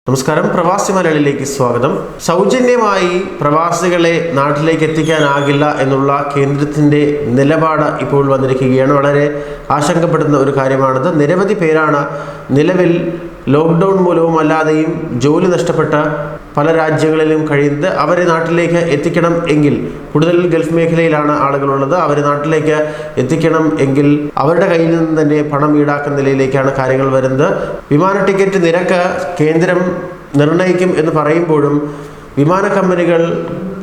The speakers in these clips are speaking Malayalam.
നമസ്കാരം, പ്രവാസി മലയാളിയിലേക്ക് സ്വാഗതം. സൗജന്യമായി പ്രവാസികളെ നാട്ടിലേക്ക് എത്തിക്കാനാകില്ല എന്നുള്ള കേന്ദ്രത്തിൻ്റെ നിലപാട് ഇപ്പോൾ വന്നിരിക്കുകയാണ്. വളരെ ആശങ്കപ്പെടുന്ന ഒരു കാര്യമാണിത്. നിരവധി പേരാണ് നിലവിൽ ലോക്ക്ഡൗൺ മൂലവും അല്ലാതെയും ജോലി നഷ്ടപ്പെട്ട പല രാജ്യങ്ങളിലും കഴിയുന്നത്. അവരെ നാട്ടിലേക്ക് എത്തിക്കണം എങ്കിൽ, കൂടുതൽ ഗൾഫ് മേഖലയിലാണ് ആളുകളുള്ളത്, അവരെ നാട്ടിലേക്ക് എത്തിക്കണം എങ്കിൽ അവരുടെ കയ്യിൽ നിന്ന് തന്നെ പണം ഈടാക്കുന്ന നിലയിലേക്കാണ് കാര്യങ്ങൾ വരുന്നത്. വിമാന ടിക്കറ്റ് നിരക്ക് കേന്ദ്രം നിർണ്ണയിക്കും എന്ന് പറയുമ്പോഴും വിമാന കമ്പനികൾ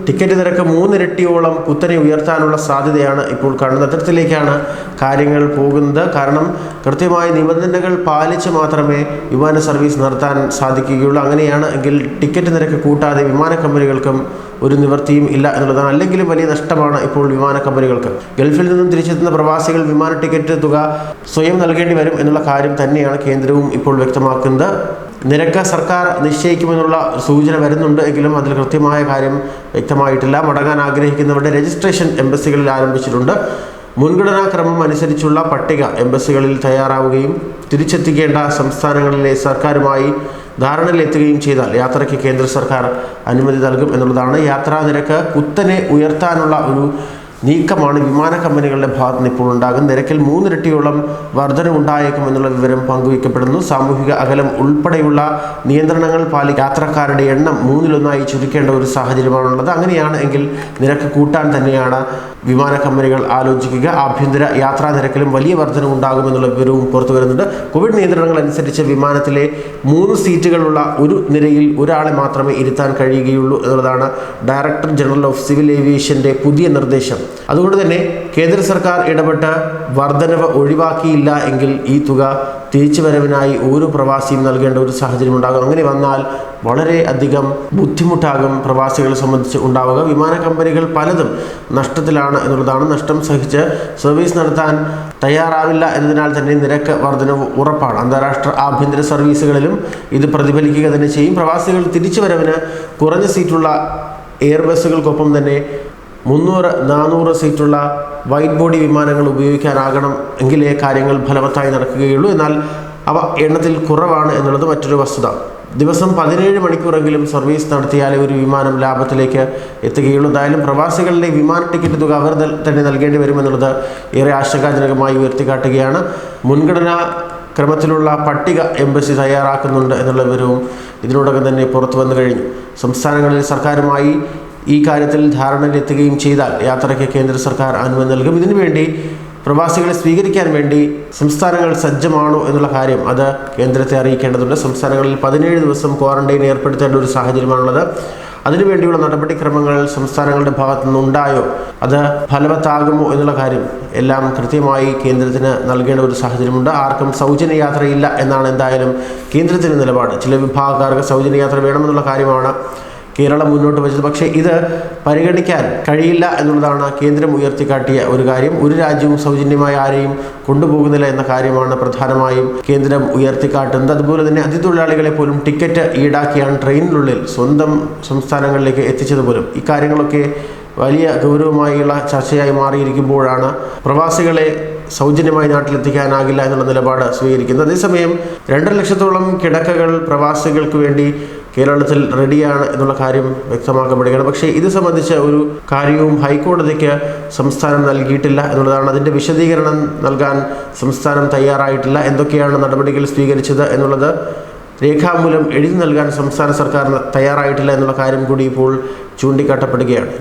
ടിക്കറ്റ് നിരക്ക് 3 ഇരട്ടിയോളം കുത്തനെ ഉയർത്താനുള്ള സാധ്യതയാണ് ഇപ്പോൾ കാണുന്നത്. അത്തരത്തിലേക്കാണ് കാര്യങ്ങൾ പോകുന്നത്. കാരണം കൃത്യമായ നിബന്ധനകൾ പാലിച്ച് മാത്രമേ വിമാന സർവീസ് നടത്താൻ സാധിക്കുകയുള്ളൂ. അങ്ങനെയാണ് എങ്കിൽ ടിക്കറ്റ് നിരക്ക് കൂട്ടാതെ വിമാന കമ്പനികൾക്കും ഒരു നിവൃത്തിയും ഇല്ല എന്നുള്ളതാണ്. അല്ലെങ്കിലും വലിയ നഷ്ടമാണ് ഇപ്പോൾ വിമാന കമ്പനികൾക്ക്. ഗൾഫിൽ നിന്നും തിരിച്ചെത്തുന്ന പ്രവാസികൾ വിമാന ടിക്കറ്റ് തുക സ്വയം നൽകേണ്ടി വരും എന്നുള്ള കാര്യം തന്നെയാണ് കേന്ദ്രവും ഇപ്പോൾ വ്യക്തമാക്കുന്നത്. നിരക്ക് സർക്കാർ നിശ്ചയിക്കുമെന്നുള്ള സൂചന വരുന്നുണ്ട് എങ്കിലും അതിൽ കൃത്യമായ കാര്യം വ്യക്തമായിട്ടില്ല. മടങ്ങാൻ ആഗ്രഹിക്കുന്നവരുടെ രജിസ്ട്രേഷൻ എംബസികളിൽ ആരംഭിച്ചിട്ടുണ്ട്. മുൻഗണനാ ക്രമം അനുസരിച്ചുള്ള പട്ടിക എംബസികളിൽ തയ്യാറാവുകയും തിരിച്ചെത്തിക്കേണ്ട സംസ്ഥാനങ്ങളിലെ സർക്കാരുമായി ധാരണയിലെത്തുകയും ചെയ്താൽ യാത്രയ്ക്ക് കേന്ദ്ര സർക്കാർ അനുമതി നൽകും എന്നുള്ളതാണ്. യാത്രാ നിരക്ക് കുത്തനെ ഉയർത്താനുള്ള ഒരു നീക്കമാണ് വിമാന കമ്പനികളുടെ ഭാഗത്ത് നിന്ന് ഇപ്പോൾ ഉണ്ടാകും. നിരക്കിൽ 3 ഇരട്ടിയോളം വർധനവുണ്ടായേക്കും എന്നുള്ള വിവരം പങ്കുവയ്ക്കപ്പെടുന്നു. സാമൂഹിക അകലം ഉൾപ്പെടെയുള്ള നിയന്ത്രണങ്ങൾ യാത്രക്കാരുടെ എണ്ണം 1/3 ചുരുക്കേണ്ട ഒരു സാഹചര്യമാണുള്ളത്. അങ്ങനെയാണ് എങ്കിൽ നിരക്ക് കൂട്ടാൻ തന്നെയാണ് വിമാന കമ്പനികൾ ആലോചിക്കുക. ആഭ്യന്തര യാത്രാ നിരക്കിലും വലിയ വർധനവുണ്ടാകുമെന്നുള്ള വിവരവും പുറത്തു വരുന്നുണ്ട്. കോവിഡ് നിയന്ത്രണങ്ങൾ അനുസരിച്ച് വിമാനത്തിലെ 3 സീറ്റുകളുള്ള ഒരു നിരയിൽ ഒരാളെ മാത്രമേ ഇരുത്താൻ കഴിയുകയുള്ളൂ എന്നുള്ളതാണ് ഡയറക്ടർ ജനറൽ ഓഫ് സിവിൽ ഏവിയേഷൻ്റെ പുതിയ നിർദ്ദേശം. അതുകൊണ്ട് തന്നെ കേന്ദ്ര സർക്കാർ ഇടപെട്ട് വർധനവ് ഒഴിവാക്കിയില്ല എങ്കിൽ ഈ തുക തിരിച്ചുവരവിനായി ഓരോ പ്രവാസിയും നൽകേണ്ട ഒരു സാഹചര്യം ഉണ്ടാകും. അങ്ങനെ വന്നാൽ വളരെ അധികം ബുദ്ധിമുട്ടാകും പ്രവാസികളെ സംബന്ധിച്ച് ഉണ്ടാവുക. വിമാന കമ്പനികൾ പലതും നഷ്ടത്തിലാണ് എന്നുള്ളതാണ്. നഷ്ടം സഹിച്ച് സർവീസ് നടത്താൻ തയ്യാറാവില്ല എന്നതിനാൽ തന്നെ നിരക്ക് വർധനവ് ഉറപ്പാണ്. അന്താരാഷ്ട്ര ആഭ്യന്തര സർവീസുകളിലും ഇത് പ്രതിഫലിക്കുക തന്നെ ചെയ്യും. പ്രവാസികൾ തിരിച്ചുവരവിന് കുറഞ്ഞ സീറ്റുള്ള എയർബസുകൾക്കൊപ്പം തന്നെ 300-400 സീറ്റുള്ള വൈറ്റ് ബോഡി വിമാനങ്ങൾ ഉപയോഗിക്കാനാകണം എങ്കിലേ കാര്യങ്ങൾ ഫലവത്തായി നടക്കുകയുള്ളൂ. എന്നാൽ അവ എണ്ണത്തിൽ കുറവാണ് എന്നുള്ളത് മറ്റൊരു വസ്തുത. ദിവസം 17 മണിക്കൂറെങ്കിലും സർവീസ് നടത്തിയാലേ ഒരു വിമാനം ലാഭത്തിലേക്ക് എത്തുകയുള്ളൂ. എന്തായാലും പ്രവാസികളുടെ വിമാന ടിക്കറ്റ് തുക അവർ തന്നെ നൽകേണ്ടി വരുമെന്നുള്ളത് ഏറെ ആശങ്കാജനകമായി ഉയർത്തിക്കാട്ടുകയാണ്. മുൻഗണനാ ക്രമത്തിലുള്ള പട്ടിക എംബസി തയ്യാറാക്കുന്നുണ്ട് എന്നുള്ള വിവരവും ഇതിനോടകം തന്നെ പുറത്തു വന്നു കഴിഞ്ഞു. സംസ്ഥാനങ്ങളിൽ സർക്കാരുമായി ഈ കാര്യത്തിൽ ധാരണയിലെത്തുകയും ചെയ്താൽ യാത്രയ്ക്ക് കേന്ദ്ര സർക്കാർ അനുമതി നൽകും. ഇതിനുവേണ്ടി പ്രവാസികളെ സ്വീകരിക്കാൻ വേണ്ടി സംസ്ഥാനങ്ങൾ സജ്ജമാണോ എന്നുള്ള കാര്യം അത് കേന്ദ്രത്തെ അറിയിക്കേണ്ടതുണ്ട്. സംസ്ഥാനങ്ങളിൽ 17 ദിവസം ക്വാറന്റൈൻ ഏർപ്പെടുത്തേണ്ട ഒരു സാഹചര്യമാണുള്ളത്. അതിനുവേണ്ടിയുള്ള നടപടിക്രമങ്ങൾ സംസ്ഥാനങ്ങളുടെ ഭാഗത്തു നിന്നുണ്ടായോ, അത് ഫലവത്താകുമോ എന്നുള്ള കാര്യം എല്ലാം കൃത്യമായി കേന്ദ്രത്തിന് നൽകേണ്ട ഒരു സാഹചര്യമുണ്ട്. ആർക്കും സൗജന്യ യാത്രയില്ല എന്നാണ് എന്തായാലും കേന്ദ്രത്തിൻ്റെ നിലപാട്. ചില വിഭാഗക്കാർക്ക് സൗജന്യ യാത്ര വേണമെന്നുള്ള കാര്യമാണ് കേരളം മുന്നോട്ട് വെച്ചത്. പക്ഷേ ഇത് പരിഗണിക്കാൻ കഴിയില്ല എന്നുള്ളതാണ് കേന്ദ്രം ഉയർത്തിക്കാട്ടിയ ഒരു കാര്യം. ഒരു രാജ്യവും സൗജന്യമായി ആരെയും കൊണ്ടുപോകുന്നില്ല എന്ന കാര്യമാണ് പ്രധാനമായും കേന്ദ്രം ഉയർത്തിക്കാട്ടുന്നത്. അതുപോലെ തന്നെ അതിഥിത്തൊഴിലാളികളെ പോലും ടിക്കറ്റ് ഈടാക്കിയാണ് ട്രെയിനിനുള്ളിൽ സ്വന്തം സംസ്ഥാനങ്ങളിലേക്ക് എത്തിച്ചത് പോലും. ഈ കാര്യങ്ങളൊക്കെ വലിയ ഗൗരവമായുള്ള ചർച്ചയായി മാറിയിരിക്കുമ്പോഴാണ് പ്രവാസികളെ സൗജന്യമായി നാട്ടിലെത്തിക്കാനാകില്ല എന്നുള്ള നിലപാട് സ്വീകരിക്കുന്നത്. അതേസമയം 2.5 ലക്ഷത്തോളം കിടക്കകൾ പ്രവാസികൾക്ക് വേണ്ടി കേരളത്തിൽ റെഡിയാണ് എന്നുള്ള കാര്യം വ്യക്തമാക്കപ്പെടുകയാണ്. പക്ഷേ ഇത് സംബന്ധിച്ച ഒരു കാര്യവും ഹൈക്കോടതിക്ക് സംസ്ഥാനം നൽകിയിട്ടില്ല എന്നുള്ളതാണ്. അതിൻ്റെ വിശദീകരണം നൽകാൻ സംസ്ഥാനം തയ്യാറായിട്ടില്ല. എന്തൊക്കെയാണ് നടപടികൾ സ്വീകരിച്ചത് എന്നുള്ളത് രേഖാമൂലം എഴുതി നൽകാൻ സംസ്ഥാന സർക്കാർ തയ്യാറായിട്ടില്ല എന്നുള്ള കാര്യം കൂടി ഇപ്പോൾ ചൂണ്ടിക്കാട്ടപ്പെടുകയാണ്.